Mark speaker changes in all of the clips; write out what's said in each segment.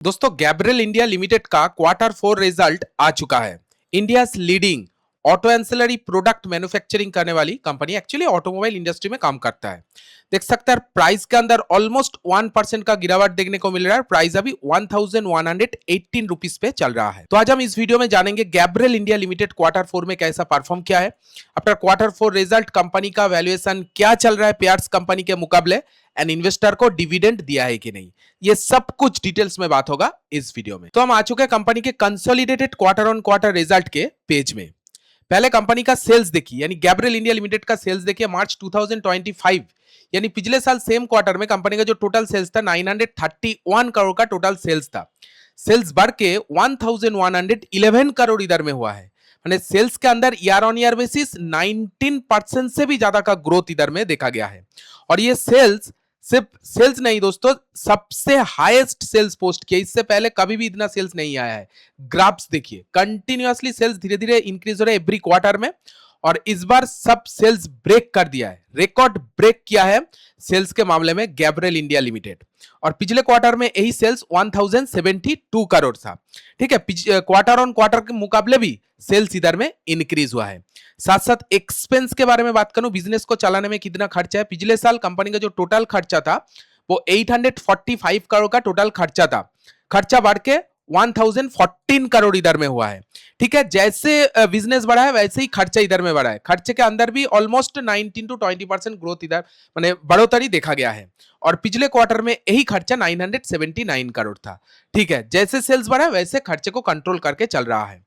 Speaker 1: दोस्तों Gabriel India limited का Q4 result आ चुका है। India leading auto ancillary product manufacturing करने वाली कंपनी एक्चुअली ऑटोमोबाइल इंडस्ट्री में काम करता है। देख सकते हैं प्राइस के अंदर ऑलमोस्ट 1% का गिरावट देखने को मिल रहा है। प्राइस अभी 1118 रुपीस पे चल रहा है। तो आज हम इस वीडियो में जानेंगे गैब्रियल इंडिया लिमिटेड Q4 में कैसा परफॉर्म किया है। आफ्टर Q4 रिजल्ट कंपनी का वैल्यूएशन क्या चल रहा है पेयर्स कंपनी के मुकाबले, एंड इन्वेस्टर को डिविडेंड दिया है कि नहीं, ये सब कुछ डिटेल्स में बात होगा इस वीडियो में। तो हम आ चुके हैं कंपनी के consolidated quarter on quarter result के पेज में। पहले कंपनी का सेल्स देखिए, यानी गैब्रियल इंडिया लिमिटेड का सेल्स देखिए मार्च 2025, यानी पिछले साल सेम क्वार्टर में कंपनी का जो टोटल सेल्स था 931 करोड़ का टोटल सेल्स था। सेल्स बढ़ के 1111 करोड़ इधर में हुआ है। माने सेल्स के अंदर ईयर ऑन ईयर बेसिस 19% से भी ज्यादा का ग्रोथ इधर में देखा गया है। और ये सेल्स सिर्फ सेल्स नहीं दोस्तों, सबसे हाईएस्ट सेल्स पोस्ट किया। इससे पहले कभी भी इतना सेल्स नहीं आया है। ग्राफ्स देखिए, कंटिन्यूअसली सेल्स धीरे धीरे इंक्रीज हो रहे हैं एवरी क्वार्टर में, और इस बार सब सेल्स ब्रेक कर दिया है, रिकॉर्ड ब्रेक किया है सेल्स के मामले में गैब्रियल इंडिया लिमिटेड। और पिछले क्वार्टर में यही सेल्स 1072 करोड़ था। ठीक है, क्वार्टर ऑन क्वार्टर के मुकाबले भी सेल्स इधर में इंक्रीज हुआ है। साथ साथ एक्सपेंस के बारे में बात करूं, बिजनेस को चलाने में कितना खर्चा है। पिछले साल कंपनी का जो टोटल खर्चा था वो 845 करोड़ का टोटल खर्चा था। खर्चा बढ़ के 1014 करोड़ इधर में हुआ है। ठीक है, जैसे बिजनेस बढ़ा है वैसे ही खर्चा इधर में बढ़ा है। खर्चे के अंदर भी ऑलमोस्ट 19 to 20% ग्रोथ इधर माने बढ़ोतरी देखा गया है। और पिछले क्वार्टर में यही खर्चा 979 करोड़ था। ठीक है, जैसे सेल्स बढ़ा है वैसे खर्चे को कंट्रोल करके चल रहा है।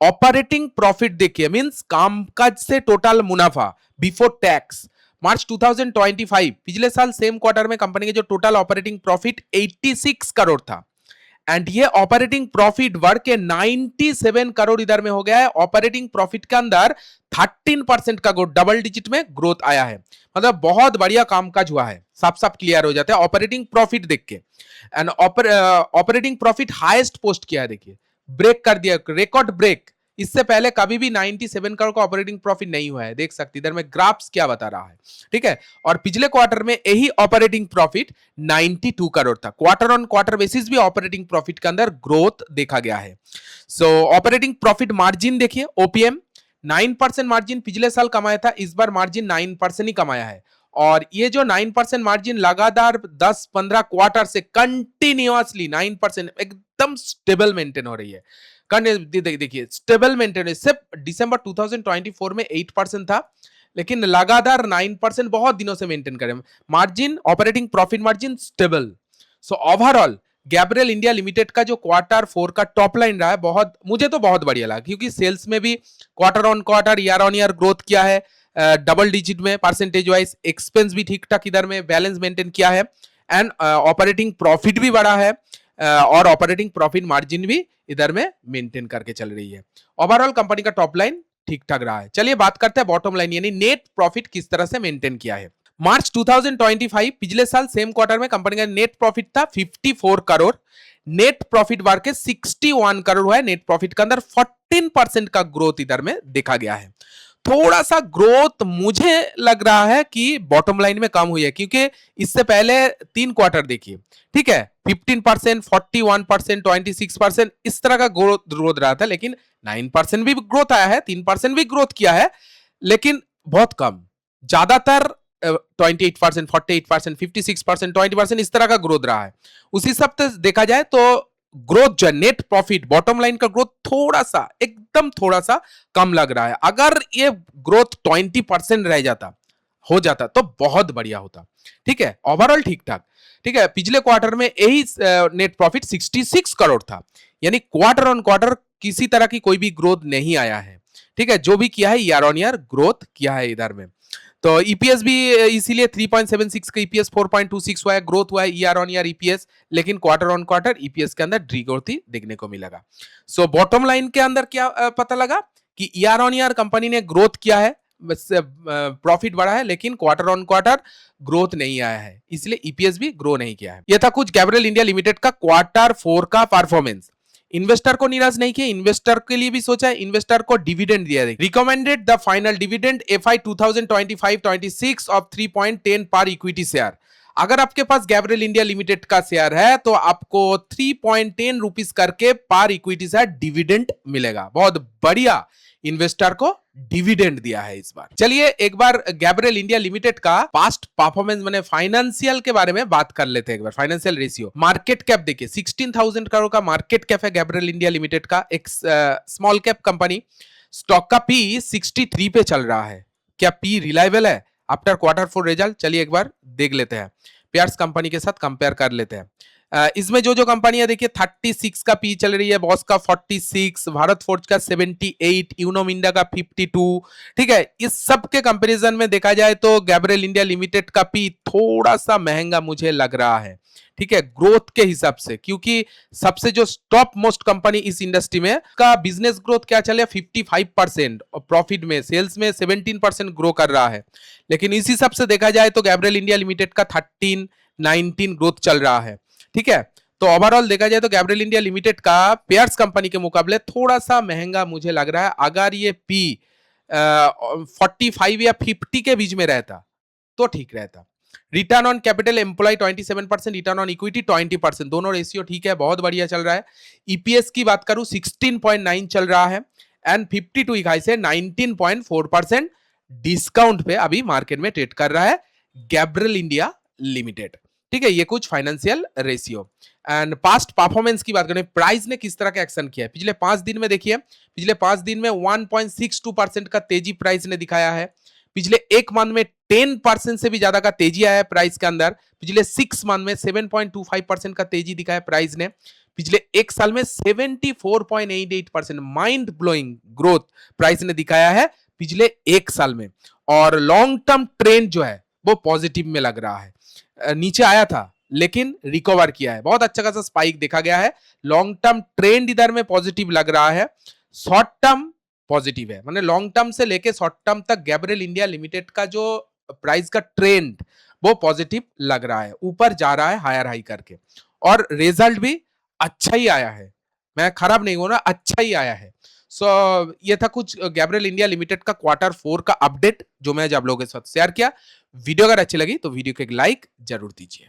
Speaker 1: ऑपरेटिंग प्रॉफिट देखिए, मींस कामकाज से टोटल मुनाफा बिफोर टैक्स, मार्च 2025 पिछले साल सेम क्वार्टर में कंपनी के जो टोटल ऑपरेटिंग प्रॉफिट 86 करोड़ था, एंड ये ऑपरेटिंग प्रॉफिट बढ़ के 97 करोड़ इधर में हो गया है। ऑपरेटिंग प्रॉफिट के अंदर 13% का ग्रोथ, डबल डिजिट में ग्रोथ आया है। मतलब बहुत बढ़िया कामकाज हुआ है, साफ साफ क्लियर हो जाता है ऑपरेटिंग प्रॉफिट देख के। And operating profit highest post किया है, देखिए ब्रेक कर दिया, रिकॉर्ड ब्रेक। इससे पहले कभी भी 97 करोड़ का ऑपरेटिंग प्रॉफिट नहीं हुआ है। देख सकते इधर में ग्राफ्स क्या बता रहा है। ठीक है, और पिछले क्वार्टर में यही ऑपरेटिंग प्रॉफिट 92 करोड़ था। क्वार्टर ऑन क्वार्टर बेसिस भी ऑपरेटिंग प्रॉफिट के अंदर ग्रोथ देखा गया है। सो ऑपरेटिंग प्रॉफिट मार्जिन देखिए, ओपीएम 9% मार्जिन पिछले साल कमाया था, इस बार मार्जिन 9% ही कमाया है। और ये जो 9% मार्जिन लगातार 10-15 क्वार्टर से कंटिन्यूअसली 9% एकदम स्टेबल मेंटेन हो रही है। देखिए स्टेबल मेंटेन, सिर्फ दिसंबर 2024 में 8% था, लेकिन लगातार 9% बहुत दिनों से मेंटेन करें margin, operating profit margin stable. So overall Gabriel India limited का जो Q4 का टॉप लाइन रहा है, बहुत मुझे तो बहुत बढ़िया लगा, क्योंकि सेल्स में भी quarter on quarter year on year growth किया है, डबल डिजिट में परसेंटेज वाइज। एक्सपेंस भी ठीक ठाक इधर में बैलेंस मेंटेन किया है, एंड ऑपरेटिंग प्रॉफिट भी बढ़ा है, और ऑपरेटिंग प्रॉफिट मार्जिन भी इधर में मेंटेन करके चल रही है। ओवरऑल कंपनी का टॉप लाइन ठीक ठाक रहा है। चलिए बात करते हैं बॉटम लाइन, यानी नेट प्रॉफिट किस तरह से मेंटेन किया है। मार्च 2025 पिछले साल सेम क्वार्टर में कंपनी का नेट प्रॉफिट था 54 करोड़। नेट प्रॉफिट बढ़ के 61 करोड़ हुआ है। नेट प्रॉफिट के अंदर 14% का ग्रोथ इधर में देखा गया है। थोड़ा सा ग्रोथ मुझे लग रहा है कि बॉटम लाइन में कम हुई है, क्योंकि इससे पहले 3 क्वार्टर देखिए, ठीक है, 15%, 41%, 26% इस तरह का ग्रोथ रहा था, लेकिन 9% भी ग्रोथ आया है, 3% भी ग्रोथ किया है, लेकिन बहुत कम। ज्यादातर 28%, 48%, 56%, 20% इस तरह का ग्रोथ रहा है। उसी सब से देखा जाए तो ग्रोथ जो नेट प्रॉफिट बॉटम लाइन का ग्रोथ थोड़ा सा, एकदम थोड़ा सा कम लग रहा है। अगर ये ग्रोथ 20% रह जाता, हो जाता तो बहुत बढ़िया होता। ठीक है, ओवरऑल ठीक ठाक। ठीक है, पिछले क्वार्टर में यही नेट प्रॉफिट 66 करोड़ था, यानी क्वार्टर ऑन क्वार्टर किसी तरह की कोई भी ग्रोथ नहीं आया है। ठीक है, जो भी किया है ईयर ऑन ईयर ग्रोथ किया है इधर में। तो ईपीएस भी इसीलिए 3.76 का ईपीएस 4.26 हुआ है, ग्रोथ हुआ है ईयर ऑन ईयर ईपीएस, लेकिन क्वार्टर ऑन क्वार्टर ईपीएस के अंदर ग्रोथ ही देखने को मिलेगा। सो बॉटम लाइन के अंदर क्या पता लगा कि ईयर ऑन ईयर कंपनी ने ग्रोथ किया है, प्रॉफिट बढ़ा है, लेकिन क्वार्टर ऑन क्वार्टर ग्रोथ नहीं आया है, इसलिए ईपीएस भी ग्रो नहीं किया है। यह था कुछ गैब्रियल इंडिया लिमिटेड का Q4 का परफॉर्मेंस। इन्वेस्टर को निराश नहीं किया, इन्वेस्टर के लिए भी सोचा है, इन्वेस्टर को डिविडेंड दिया है। Recommended the final dividend FI 2025-26 of 3.10 पर इक्विटी शेयर। अगर आपके पास गैब्रियल इंडिया लिमिटेड का शेयर है तो आपको 3.10 रुपीज करके पर इक्विटी से डिविडेंड मिलेगा। बहुत बढ़िया इन्वेस्टर को डिविडेंड दिया है इस बार। चलिए एक बार गैब्रियल इंडिया लिमिटेड का पास्ट परफॉर्मेंस मैंने फाइनेंशियल के बारे में बात कर लेते हैं। एक बार फाइनेंशियल रेशियो, मार्केट कैप देखिए 16,000 करोड़ का मार्केट कैप है गैब्रियल इंडिया लिमिटेड का, एक स्मॉल कैप कंपनी। स्टॉक का पी 63 पे चल रहा है। क्या पी रिलायबल है आफ्टर क्वार्टर 4 रिजल्ट? चलिए एक बार देख लेते हैं, पेयर्स कंपनी के साथ कंपेयर कर लेते हैं। इसमें जो जो कंपनियां देखिए 36 का पी चल रही है, बॉस का 46, भारत फोर्ज का 78, यूनो मिंडा का 52। ठीक है, इस सब के कंपैरिजन में देखा जाए तो गैब्रियल इंडिया लिमिटेड का पी थोड़ा सा महंगा मुझे लग रहा है। ठीक है, ग्रोथ के हिसाब से, क्योंकि सबसे जो टॉप मोस्ट कंपनी इस इंडस्ट्री में का बिजनेस ग्रोथ क्या चले 55% और प्रॉफिट में, सेल्स में 17% ग्रो कर रहा है। लेकिन इस हिसाब से देखा जाए तो गैब्रियल इंडिया लिमिटेड का 13-19 ग्रोथ चल रहा है। ठीक है, तो ओवरऑल देखा जाए तो गैब्रियल इंडिया लिमिटेड का पेयर्स कंपनी के मुकाबले थोड़ा सा महंगा मुझे लग रहा है। अगर ये पी 45 या 50 के बीच में रहता तो ठीक रहता। Return on capital employ 27%, return on equity 20%, दोनों रेशियो ठीक है, बहुत बढ़िया चल रहा है। ईपीएस की बात करूं 16.9 चल रहा है एंड 52 इकाई से 19.4% डिस्काउंट पे अभी मार्केट में ट्रेड कर रहा है गैब्रियल इंडिया लिमिटेड। ठीक है, ये कुछ financial ratio. And past performance की बात करें, प्राइस ने किस तरह का एक्शन किया है पिछले 5 दिन में देखिए, पिछले 5 दिन में 1.62% का तेजी प्राइस ने दिखाया है। पिछले एक मंथ में 10% से भी ज्यादा का तेजी आया है प्राइस के अंदर। पिछले 6 मंथ में 7.25% का तेजी दिखाया प्राइस ने। पिछले एक साल में 74.88% माइंड ब्लोइंग ग्रोथ प्राइस ने दिखाया है पिछले एक साल में। और लॉन्ग टर्म ट्रेंड जो है वो पॉजिटिव में लग रहा है। नीचे आया था लेकिन रिकवर किया है, बहुत अच्छा खासा स्पाइक देखा गया है। लॉन्ग टर्म ट्रेंड इधर में पॉजिटिव लग रहा है, शॉर्ट टर्म पॉजिटिव है, माने लॉन्ग टर्म से लेके शॉर्ट टर्म तक गैब्रियल इंडिया लिमिटेड का जो प्राइस का ट्रेंड वो पॉजिटिव लग रहा है, ऊपर जा रहा है हायर हाई करके। और रिजल्ट भी अच्छा ही आया है, मैं खराब नहीं हूं ना, अच्छा ही आया है। ये था कुछ गैब्रियल इंडिया लिमिटेड का क्वार्टर 4 का अपडेट जो मैं आप लोगों के साथ शेयर किया। वीडियो अगर अच्छी लगी तो वीडियो को एक लाइक जरूर दीजिए।